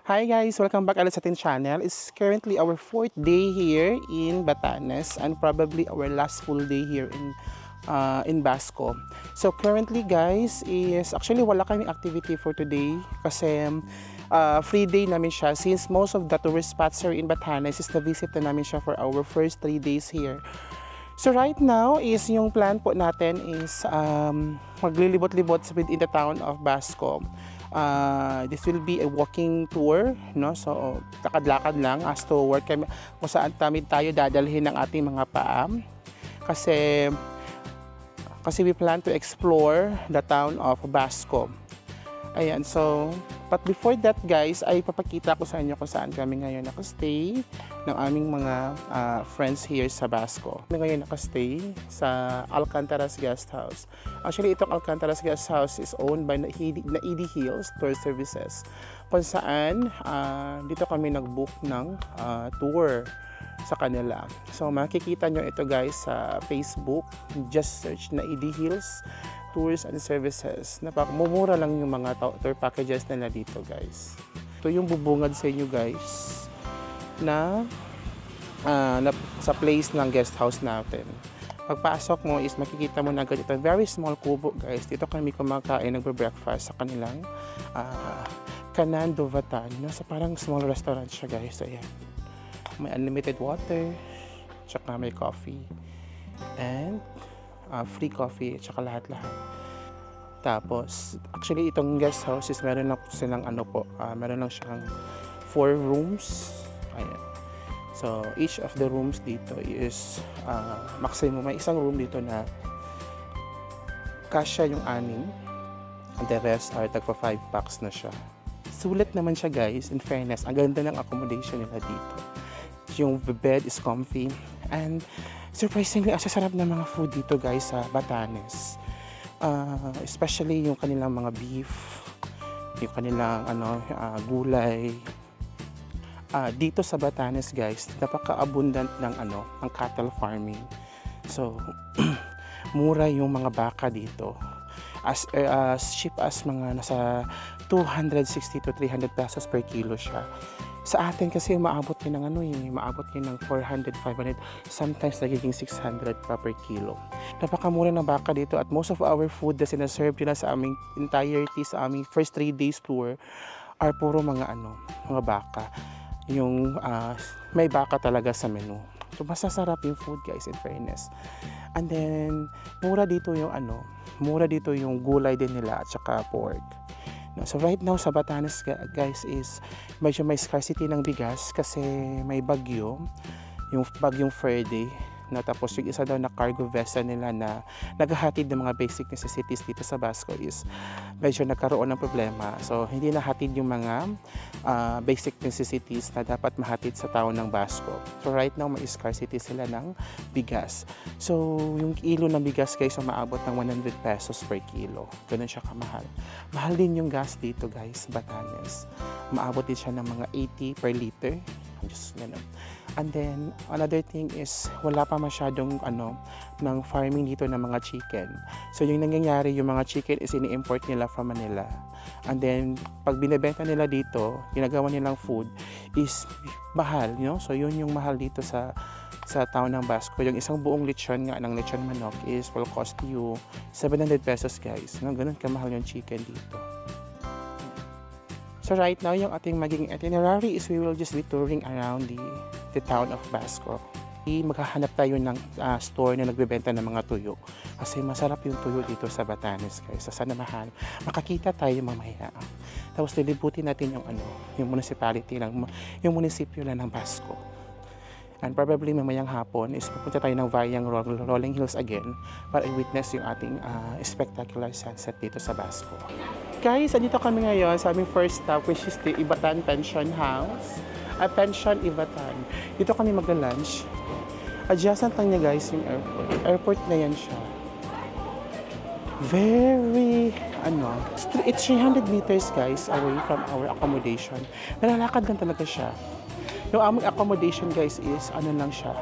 Hi guys! Welcome back ulit sa ating channel. It's currently our 4th day here in Batanes and probably our last full day here in Basco. So currently guys is actually wala kaming activity for today kasi free day namin siya since most of the tourist spots here in Batanes is na-visit na namin siya for our first 3 days here. So right now is yung plan po natin is maglilibot-libot within the town of Basco. This will be a walking tour, no? So lakad-lakad lang as to work kung saan tayo dadalhin ng ating mga paa. Kasi we plan to explore the town of Basco. Ayan, so but before that guys, ay papakita ko sa inyo kung saan kami ngayon nakastay ng aming mga friends here sa Basco. Kami ngayon nakastay sa Alcantaras Guest House. Actually, itong Alcantaras Guest House is owned by Naidi Hills Tour Services, kung saan dito kami nag-book ng tour sa kanila. So makikita nyo ito guys sa Facebook, just search Naidi Hills Tours and Services. Napakamumura lang yung mga tour packages nila dito guys. Ito yung bubungad sa inyo guys na sa place ng guest house natin. Pagpasok mo is makikita mo na agad ito. Very small kubo guys. Dito kami kumakain, nagbe-breakfast sa kanilang Canando Vatan. So parang small restaurant siya guys. So ayan. May unlimited water, tsaka may coffee. And free coffee, tsaka lahat-lahat. Tapos, actually itong guest house is meron lang silang meron lang siyang 4 rooms. Ayan. So, each of the rooms dito is maximum. May isang room dito na kasya yung 6. And the rest are tagpa 5 packs na siya. Sulit naman siya guys, in fairness. Ang ganda ng accommodation nila dito. Yung bed is comfy. And surprisingly, ang sasarap ng mga food dito guys sa Batanes. Especially yung kanilang mga beef, yung kanilang gulay. Dito sa Batanes guys, napaka-abundant ng ng cattle farming. So mura yung mga baka dito. As cheap as mga nasa 260 to 300 pesos per kilo siya. Sa atin kasi maabot din ng maabot din ng 400, 500, sometimes nagiging 600 pa per kilo. Napakamura ng baka dito at most of our food na sinaserve nila sa aming entirety, sa aming first 3 days tour are puro mga mga baka. Yung may baka talaga sa menu. So masasarap yung food guys, in fairness. And then mura dito yung gulay din nila at saka pork. So right now sa Batanes guys is medyo may scarcity ng bigas kasi may bagyo, yung bagyong Ferde, na tapos yung isa daw na cargo vessel nila na naghahatid ng mga basic necessities dito sa Basco is medyo nagkaroon ng problema. So hindi nahatid yung mga basic necessities na dapat mahatid sa taon ng Basco. So right now may scarcity sila ng bigas. So yung kilo ng bigas guys umaabot ng 100 pesos per kilo. Ganun siya kamahal. Mahal din yung gas dito guys, Batanes. Maabot din siya ng mga 80 per liter. Just ganun. And then another thing is wala pa masyadong ng farming dito ng mga chicken. So yung nangyayari, yung mga chicken is ini-import nila from Manila. And then pag binebenta nila dito, ginagawa nilang food is mahal, So yun yung mahal dito sa town ng Basco. Yung isang buong lechon ng lechon manok is will cost you 700 pesos guys. Ganun kamahal yung chicken dito. So right now, yung ating maging itinerary is we will just be touring around the town of Basco. Maghahanap tayo ng store na nagbebenta ng mga tuyo. Kasi masarap yung tuyo dito sa Batanes guys. Sa mahal. Makakita tayo mamaya. Tapos lilibutin natin yung municipality yung munisipyo lang ng Basco. And probably mamayang hapon is pupunta tayo ng Vayang Rolling Hills again para i-witness yung ating spectacular sunset dito sa Basco. Guys, andito kami ngayon sa aming first stop which is the Ibatan Pension House. Pension Ivatan. Dito kami magla-lunch. Adjacent lang niya guys yung airport. Airport na yan siya. Very, it's 300 meters guys away from our accommodation. Nalalakad lang talaga siya. Yung aming accommodation guys is, lang siya,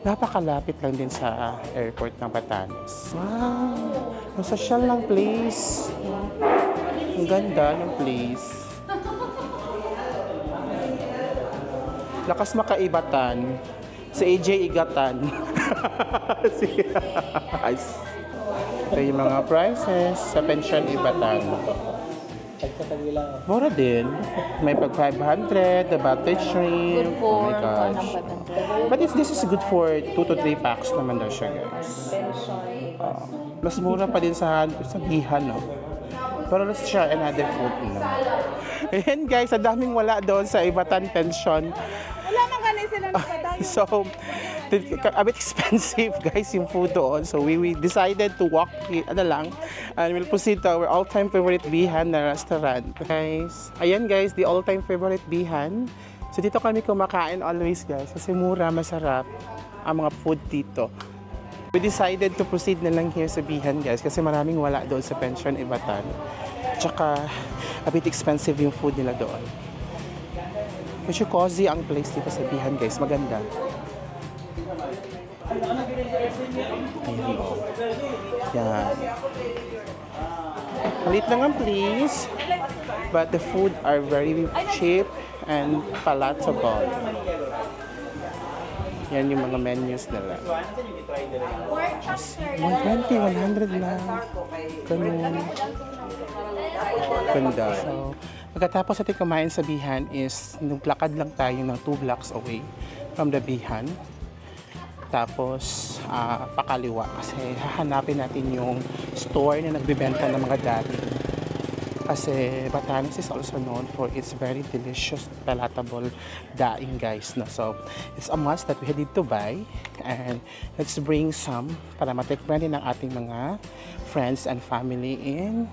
napakalapit lang din sa airport ng Batanes. Wow! Ang social ng place. Ang ganda ng place. Lakas makaibatan. Si AJ Igatan. Ito yung mga prices sa Pension Ibatan. Mura din. May pag 500, the battery shrimp. Oh my gosh. But this is good for 2 to 3 packs naman daw siya guys. Mas mura pa din sa Bihan, no? Pero let's try another food. Ayan guys, ang daming wala doon sa Ibatan Pension. Wala nang ganun sila nakadayo. So, a bit expensive guys yung food doon. So we decided to walk and we'll proceed to our all-time favorite Bihan na restaurant. Guys, ayan guys, the all-time favorite Bihan. So dito kami kumakain always guys kasi mura, masarap ang mga food dito. We decided to proceed na lang here sa Bihan guys kasi maraming wala doon sa Pension Ibatan. Tsaka a bit expensive yung food nila doon. Medyo cozy ang place dito sa Bihan guys, maganda. Ayan o. Yan. Palit lang ang please. But the food are very cheap and palatable. Yan yung mga menus nila. 120, 100 lang. Ganun. Ganda. So, pagkatapos natin kumain sa Bihan is, naglakad lang tayo ng 2 blocks away from the Bihan. Tapos, pakaliwa kasi hahanapin natin yung store na nagbibenta ng mga daing. Kasi Batanes is also known for its very delicious, palatable daing guys. No? So, it's a must that we need to buy. And let's bring some para matikman din ng ating mga friends and family in.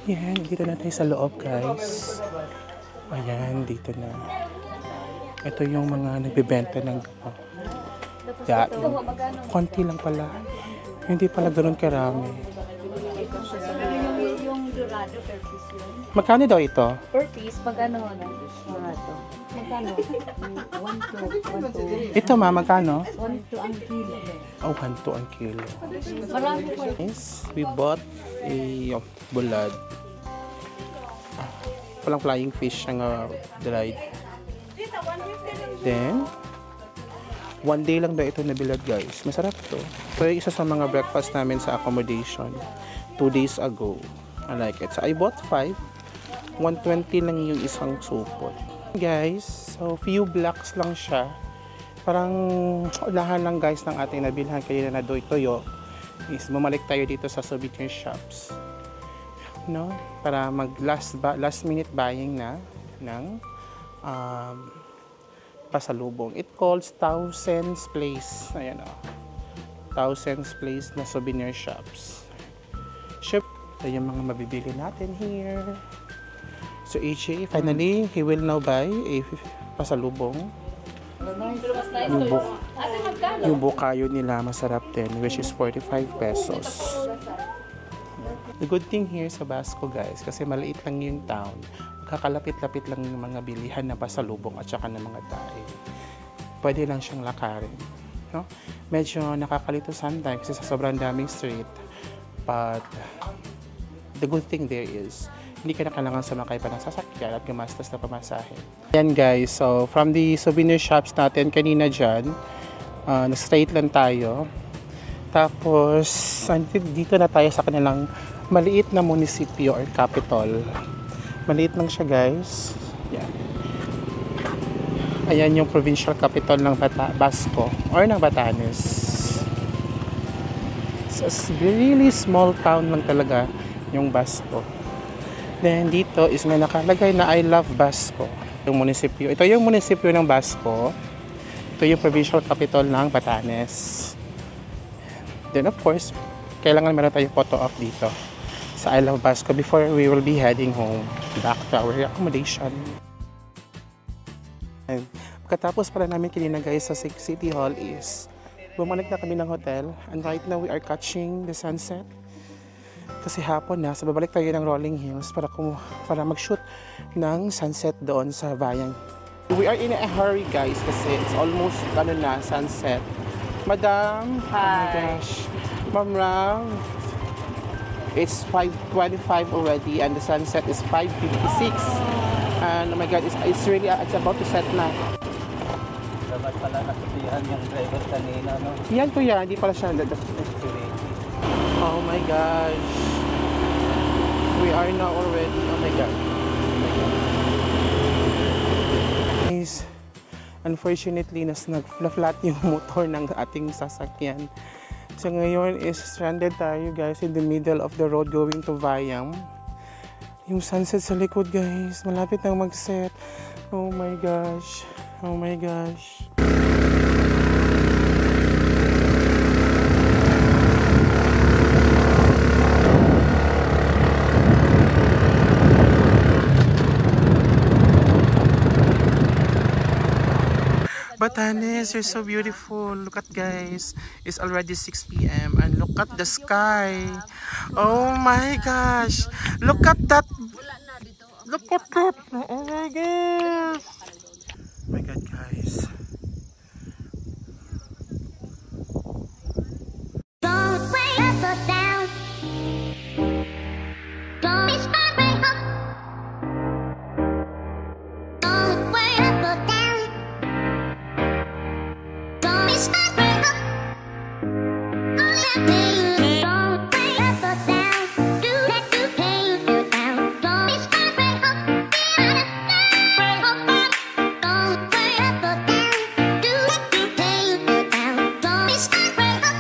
Yan, dito na tayo sa loob guys. Ayan, dito na. Ito yung mga nagbibenta ng daing. Konti lang pala. Hindi pala ganoon karami. Yung dorado per piece yun. Magkano daw ito? Per piece, pag dorado. Magkano? 1 to. Ito ma, magkano? 1 to ang kilo. Oh, 1 to ang kilo. Marami po. Yes, we bought a bulad. Walang flying fish ang dried. Then, 1 day lang daw ito nabilad guys. Masarap to. Ito yung isa sa mga breakfast namin sa accommodation 2 days ago. I like it. So, I bought 5. 120 lang yung isang supot. Guys, so few blocks lang siya. Parang unahan lang guys ng ating nabilhan kanina na doy-toyo. Is bumalik tayo dito sa souvenir shops. No? Para mag last minute buying na ng pasalubong. It calls Thousands Place. Ayan o. Thousands Place na souvenir shops. Shop. Ito yung mga mabibili natin here. So AJ, finally, he will now buy a pasalubong. Yung bukayo nila, masarap din, which is 45 pesos. The good thing here sa Basco guys, kasi maliit lang yung town. Kakalapit-lapit lang yung mga bilihan na pasalubong at saka ng mga daing. Pwede lang siyang lakarin. No? Medyo nakakalito sometimes kasi sa sobrang daming street. But the good thing there is, hindi ka na kailangan sumakay pa ng sasakyan at gumastos na pamasahe. Yan guys, so from the souvenir shops natin kanina dyan, na-straight lang tayo. Tapos, dito na tayo sa kanilang maliit na munisipyo or capital. Maliit lang siya guys. Yan. Ayan yung provincial capital ng Basco or ng Batanes. So, it's really small town lang talaga yung Basco. Then dito is may nakalagay na I love Basco. Yung munisipyo. Ito yung munisipyo ng Basco. Ito yung provincial capital ng Batanes. Then of course, kailangan meron tayong photo op dito sa I love Basco before we will be heading home back to our accommodation. And pagkatapos para namin kinina guys sa City Hall is bumalik na kami ng hotel. And right now we are catching the sunset. Kasi hapon na, so babalik tayo ng Rolling Hills para mag-shoot ng sunset doon sa Bayang. We are in a hurry guys kasi it's almost sunset. Madam, Hi. oh my gosh. Ma'am Ram, it's 5:25 already and the sunset is 5:56. And oh my god, it's about to set na. Dapat pala nakitihan yung driver kanina, no? Yan kuya, hindi pala siya. Oh my gosh. We are now already. Oh my god. Guys, unfortunately, nag-flat yung motor ng ating sasakyan. So ngayon is stranded tayo guys in the middle of the road going to Vayam. Yung sunset sa likod guys, malapit nang mag-set. Oh my gosh. Oh my gosh. Batanes, you're so beautiful. Look at guys. It's already 6 p.m. and look at the sky. Oh my gosh. Look at that. Look at that. Oh my gosh. Oh my god guys. Don't wait ever down. Don't stop right up. Don't wait ever down. Don't stop right up. Oh yeah, baby. Don't wait ever down. Do that to pain you down. Don't stop right up. Don't wait ever down. Do that to pain you down. Don't stop right up.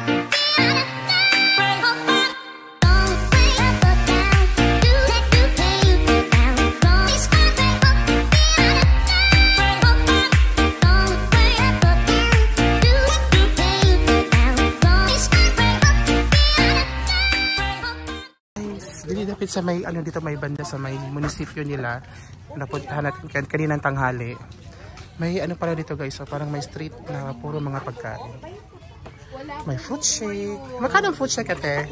Dilidapit sa may dito may banda sa may munisipyo nila. Napuntahan natin kaninang tanghali. May pala dito guys, so parang may street na puro mga pagkain. May fruit shake. Magkano ang fruit shake ate?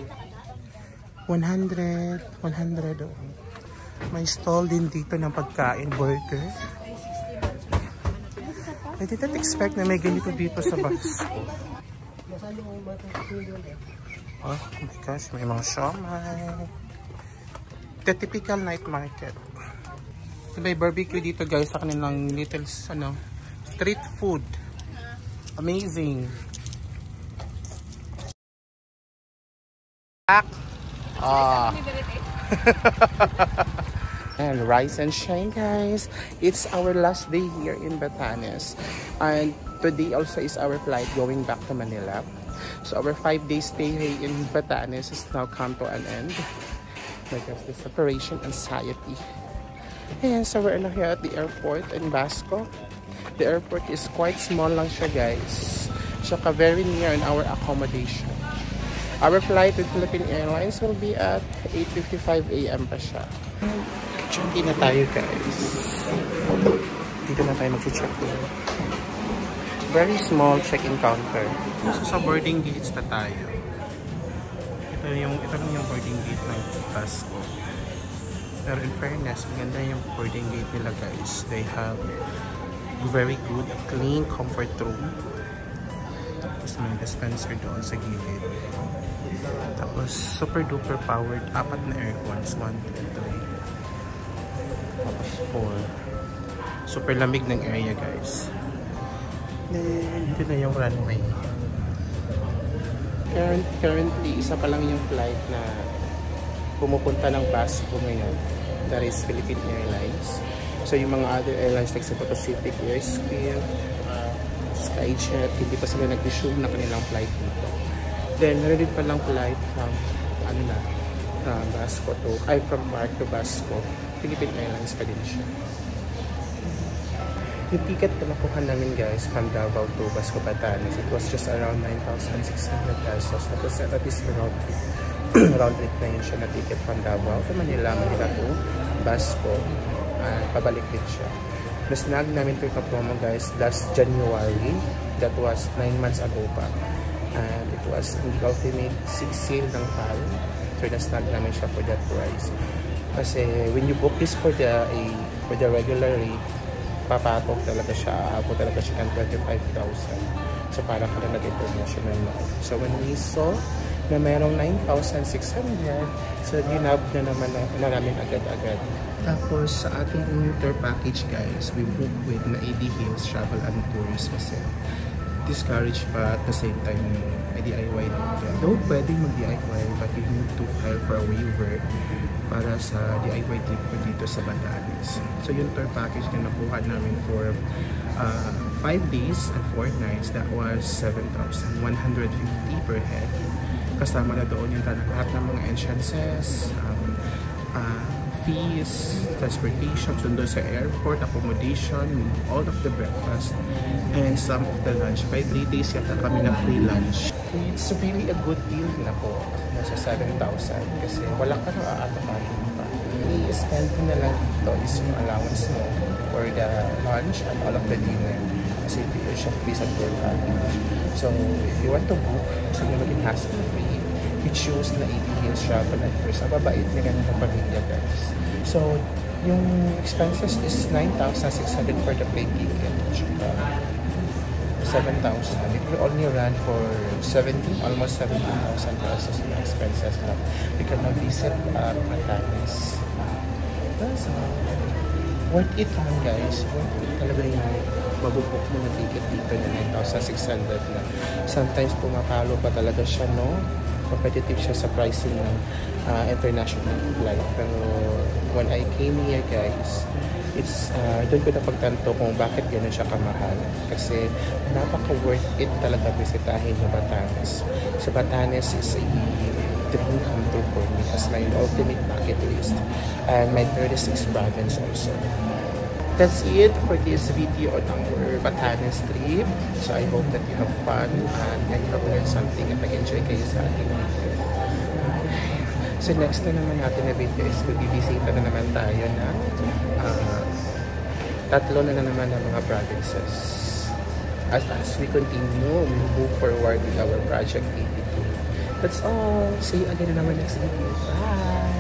100. Oh. May stall din dito ng pagkain, burger. I didn't expect na may ganito dito sa bus. Oh my gosh, may mga siomai. The typical night market. So, may barbecue dito guys sa kanilang little street food. Amazing. And rise and shine guys. It's our last day here in Batanes. And today also is our flight going back to Manila. So our 5-day stay here in Batanes has now come to an end. Because the separation anxiety. And so we're now here at the airport in Basco. The airport is quite small lang siya guys. Saka very near in our accommodation. Our flight with Philippine Airlines will be at 8:55 a.m. pa siya. Check-in na tayo guys. Dito na tayo mag-check-in. Very small check-in counter. So sa boarding gates na tayo. Ito lang yung boarding gate ng Basco. Pero in fairness, maganda yung boarding gate nila guys. They have very good, clean comfort room. Tapos may dispenser doon sa gilid. Tapos super duper powered, 4 na aircons, 1, 2, 3. Tapos 4. Super lamig ng area guys. Then, ito na yung runway. Currently, isa pa lang yung flight na pumupunta ng Basco ngayon. That is Philippine Airlines. So yung mga other airlines like Cebu Pacific, Airskill, Skyjet, hindi pa sila nag-resume na kanilang flight dito. Then meron din palang flight from from Basco from Park to Basco. Philippine Airlines pa din siya. Yung ticket na nakuha namin guys from Davao to Basco Batanes, it was just around 9,600 pesos. Tapos that is round trip na yun siya na ticket from Davao to Manila to Basco. Pabalik din siya. Nasnag namin ito promo guys last January. That was 9 months ago pa. And it was in the ultimate 6 sale ng PAL. So nasnag namin siya for that price. Kasi when you book this for the regular rate, papatok talaga siya, aabot talaga siya ng 25,000. So parang ka na nag-promotional na. So when we saw na mayroong 9,600, so ginab na naman na namin agad-agad. Tapos sa ating tour package guys, we book with na AD Hills Travel and Tours kasi discourage pa at the same time may DIY na ito. Though pwede mag-DIY but you need to file for a waiver para sa DIY trip ko dito sa Batanes. So yung tour package na nakuha namin for 5 days and 4 nights, that was 7,150 per head. Kasama na doon yung lahat ng mga entrances, fees, transportation, sundo sa airport, accommodation, all of the breakfast, and some of the lunch. By 3 days yata kami na free lunch. It's really a good deal na po. Nasa 7,000 kasi wala ka na aatapahin pa. I-spend mo na lang dito is yung allowance mo for the lunch and all of the dinner. Kasi ito siya free sa tour package. So, if you want to book, gusto nyo maging hassle-free, you choose na AD Hills Travel and Tours. Mababait na ganun ng pamilya guys. So, yung expenses is 9,600 for the plane ticket. 7,000. It will only run for almost 17,000 pesos na expenses lang. We can now visit Batanes. That's worth it naman guys. Worth it talaga yung mabubuk mo na ticket dito na 9,600 na. Sometimes pumapalo pa talaga siya, no? Competitive siya sa pricing ng international flight. Pero when I came here guys, it's doon ko napagtanto kung bakit gano'n siya kamahal. Kasi napaka-worth it talaga bisitahin yung Batanes. So Batanes is a dream come true for me as my ultimate bucket list. And my 36th province also. That's it for this video on our Batanes trip. So I hope that you have fun and I hope you learned something at nag-enjoy kayo sa ating video. So next na naman natin na video is magbibisita na naman tayo ng tatlo na naman ng mga provinces. As we continue, we move forward with our project 82. That's all. See you again in our next video. Bye!